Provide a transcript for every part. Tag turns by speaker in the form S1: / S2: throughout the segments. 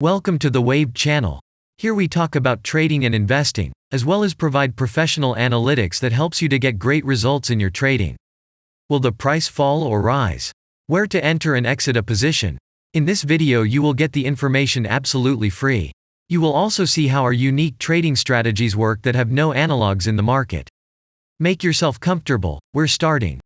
S1: Welcome to the Waved channel. Here we talk about trading and investing, as well as provide professional analytics that helps you to get great results in your trading. Will the price fall or rise? Where to enter and exit a position? In this video you will get the information absolutely free. You will also see how our unique trading strategies work that have no analogs in the market. Make yourself comfortable, we're starting.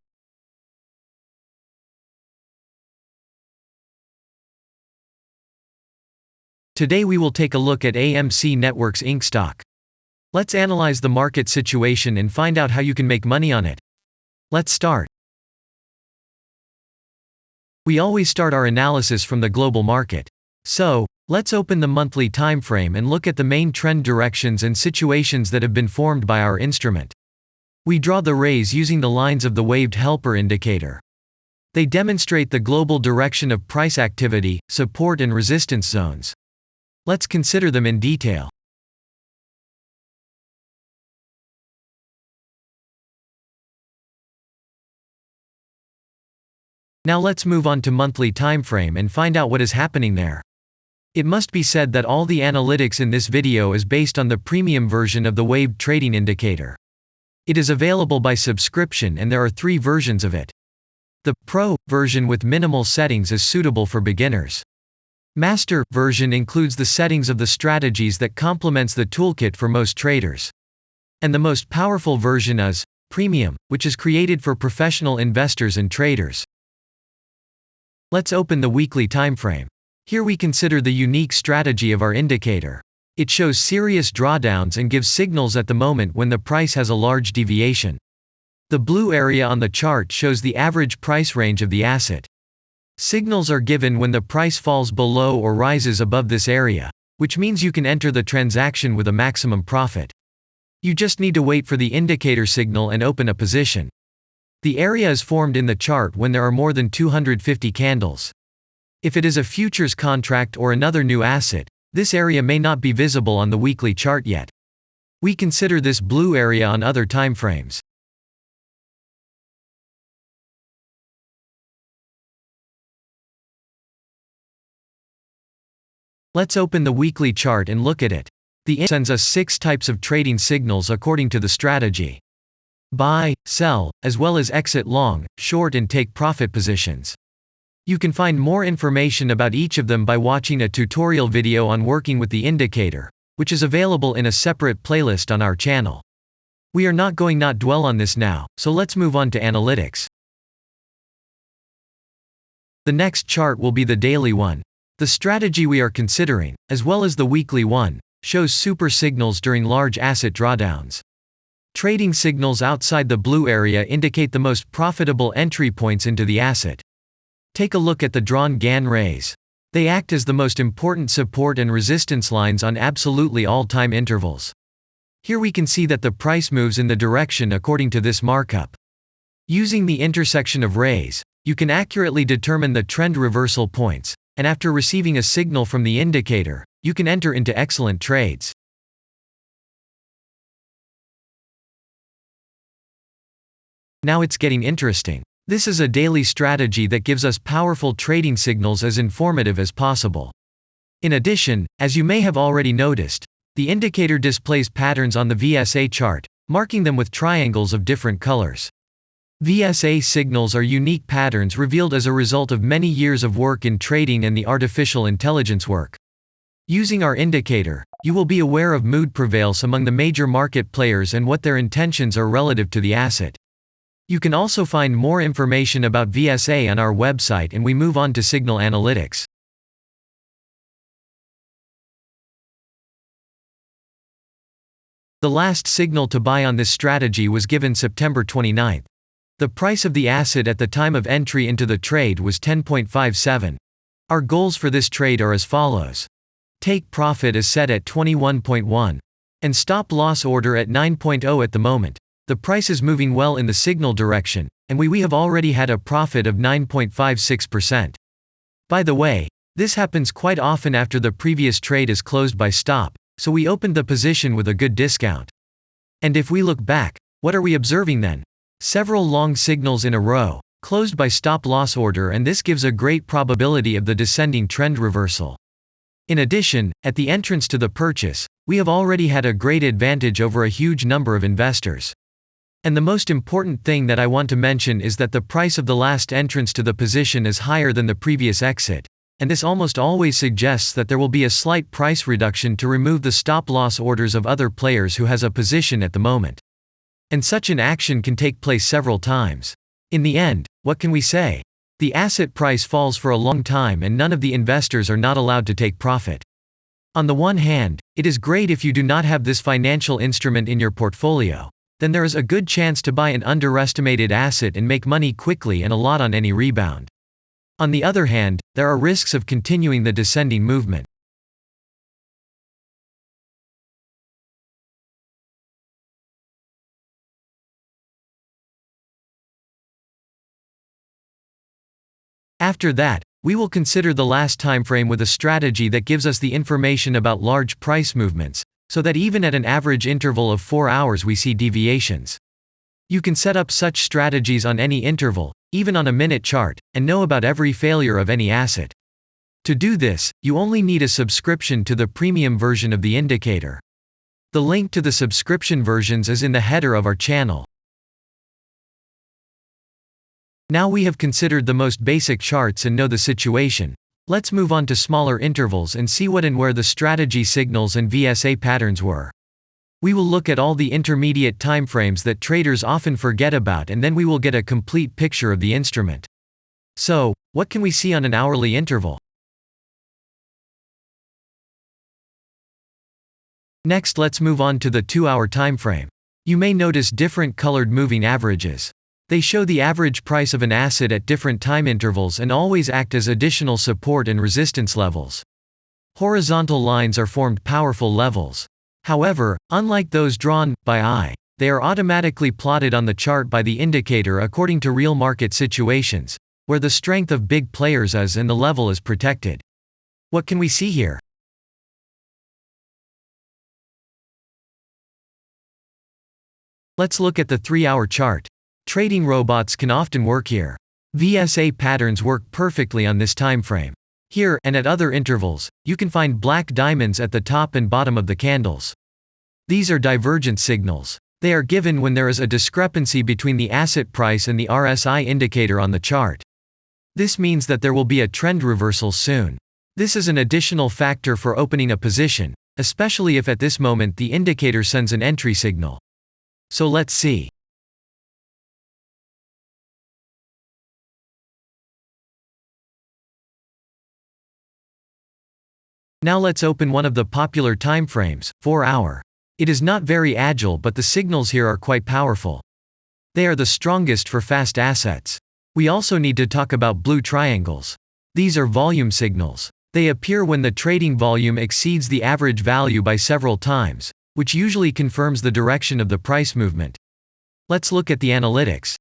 S1: Today we will take a look at AMC Networks Inc. stock. Let's analyze the market situation and find out how you can make money on it. Let's start. We always start our analysis from the global market. So, let's open the monthly time frame and look at the main trend directions and situations that have been formed by our instrument. We draw the rays using the lines of the waved helper indicator. They demonstrate the global direction of price activity, support and resistance zones. Let's consider them in detail. Now let's move on to monthly time frame and find out what is happening there. It must be said that all the analytics in this video is based on the premium version of the waved trading indicator. It is available by subscription and there are 3 versions of it. The Pro version with minimal settings is suitable for beginners. Master version includes the settings of the strategies that complements the toolkit for most traders. And the most powerful version is Premium, which is created for professional investors and traders. Let's open the weekly time frame. Here we consider the unique strategy of our indicator. It shows serious drawdowns and gives signals at the moment when the price has a large deviation. The blue area on the chart shows the average price range of the asset. Signals are given when the price falls below or rises above this area, which means you can enter the transaction with a maximum profit. You just need to wait for the indicator signal and open a position. The area is formed in the chart when there are more than 250 candles. If it is a futures contract or another new asset, this area may not be visible on the weekly chart yet. We consider this blue area on other time frames. Let's open the weekly chart and look at it. The sends us 6 types of trading signals according to the strategy. Buy, sell, as well as exit long, short and take profit positions. You can find more information about each of them by watching a tutorial video on working with the indicator, which is available in a separate playlist on our channel. We are not going to dwell on this now, so let's move on to analytics. The next chart will be the daily one. The strategy we are considering, as well as the weekly one, shows super signals during large asset drawdowns. Trading signals outside the blue area indicate the most profitable entry points into the asset. Take a look at the drawn Gann rays. They act as the most important support and resistance lines on absolutely all time intervals. Here we can see that the price moves in the direction according to this markup. Using the intersection of rays, you can accurately determine the trend reversal points, and after receiving a signal from the indicator, you can enter into excellent trades. Now it's getting interesting. This is a daily strategy that gives us powerful trading signals as informative as possible. In addition, as you may have already noticed, the indicator displays patterns on the VSA chart, marking them with triangles of different colors. VSA signals are unique patterns revealed as a result of many years of work in trading and the artificial intelligence work. Using our indicator, you will be aware of mood prevails among the major market players and what their intentions are relative to the asset. You can also find more information about VSA on our website, and we move on to signal analytics. The last signal to buy on this strategy was given September 29. The price of the asset at the time of entry into the trade was 10.57. Our goals for this trade are as follows. Take profit is set at 21.1. And stop loss order at 9.0 at the moment. The price is moving well in the signal direction, and we have already had a profit of 9.56%. By the way, this happens quite often after the previous trade is closed by stop, so we opened the position with a good discount. And if we look back, what are we observing then? Several long signals in a row, closed by stop loss order, and this gives a great probability of the descending trend reversal. In addition, at the entrance to the purchase, we have already had a great advantage over a huge number of investors. And the most important thing that I want to mention is that the price of the last entrance to the position is higher than the previous exit, and this almost always suggests that there will be a slight price reduction to remove the stop-loss orders of other players who has a position at the moment. And such an action can take place several times. In the end, what can we say? The asset price falls for a long time and none of the investors are not allowed to take profit. On the one hand, it is great if you do not have this financial instrument in your portfolio. Then there is a good chance to buy an underestimated asset and make money quickly and a lot on any rebound. On the other hand, there are risks of continuing the descending movement. After that, we will consider the last time frame with a strategy that gives us the information about large price movements, so that even at an average interval of 4 hours we see deviations. You can set up such strategies on any interval, even on a minute chart, and know about every failure of any asset. To do this, you only need a subscription to the premium version of the indicator. The link to the subscription versions is in the header of our channel. Now we have considered the most basic charts and know the situation. Let's move on to smaller intervals and see what and where the strategy signals and VSA patterns were. We will look at all the intermediate timeframes that traders often forget about, and then we will get a complete picture of the instrument. So, what can we see on an hourly interval? Next, let's move on to the 2-hour timeframe. You may notice different colored moving averages. They show the average price of an asset at different time intervals and always act as additional support and resistance levels. Horizontal lines are formed powerful levels. However, unlike those drawn by eye, they are automatically plotted on the chart by the indicator according to real market situations, where the strength of big players is and the level is protected. What can we see here? Let's look at the 3-hour chart. Trading robots can often work here. VSA patterns work perfectly on this time frame. Here, and at other intervals, you can find black diamonds at the top and bottom of the candles. These are divergent signals. They are given when there is a discrepancy between the asset price and the RSI indicator on the chart. This means that there will be a trend reversal soon. This is an additional factor for opening a position, especially if at this moment the indicator sends an entry signal. So let's see. Now let's open one of the popular timeframes, 4-hour. It is not very agile, but the signals here are quite powerful. They are the strongest for fast assets. We also need to talk about blue triangles. These are volume signals. They appear when the trading volume exceeds the average value by several times, which usually confirms the direction of the price movement. Let's look at the analytics.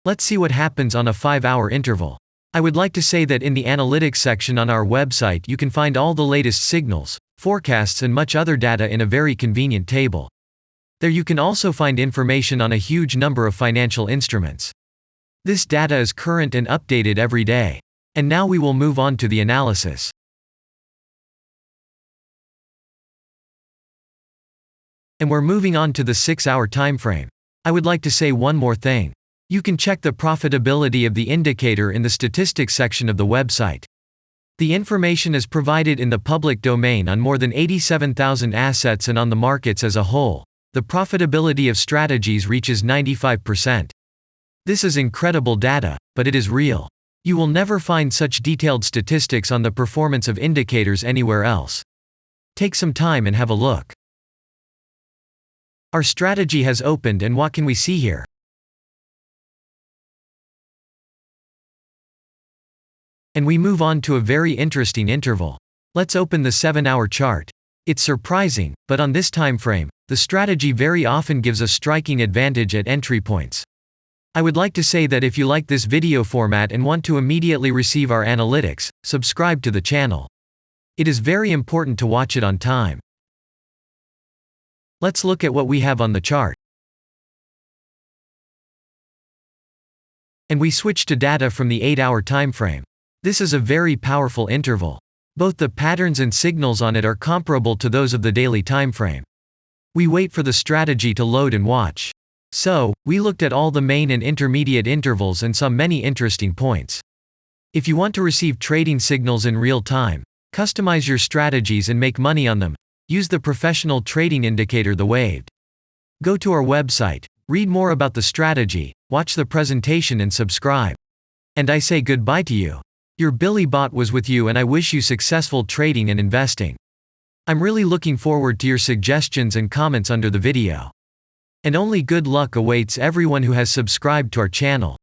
S1: Let's see what happens on a 5-hour interval. I would like to say that in the analytics section on our website you can find all the latest signals, forecasts and much other data in a very convenient table. There you can also find information on a huge number of financial instruments. This data is current and updated every day. And now we will move on to the analysis. And we're moving on to the 6-hour timeframe. I would like to say one more thing. You can check the profitability of the indicator in the statistics section of the website. The information is provided in the public domain on more than 87,000 assets, and on the markets as a whole, the profitability of strategies reaches 95%. This is incredible data, but it is real. You will never find such detailed statistics on the performance of indicators anywhere else. Take some time and have a look. Our strategy has opened, and what can we see here? And we move on to a very interesting interval. Let's open the 7-hour chart. It's surprising, but on this time frame, the strategy very often gives a striking advantage at entry points. I would like to say that if you like this video format and want to immediately receive our analytics, subscribe to the channel. It is very important to watch it on time. Let's look at what we have on the chart. And we switched to data from the 8-hour timeframe. This is a very powerful interval. Both the patterns and signals on it are comparable to those of the daily timeframe. We wait for the strategy to load and watch. So, we looked at all the main and intermediate intervals and saw many interesting points. If you want to receive trading signals in real time, customize your strategies and make money on them, use the professional trading indicator, the Waved. Go to our website, read more about the strategy, watch the presentation and subscribe. And I say goodbye to you. Your Billy Bot was with you, and I wish you successful trading and investing. I'm really looking forward to your suggestions and comments under the video. And only good luck awaits everyone who has subscribed to our channel.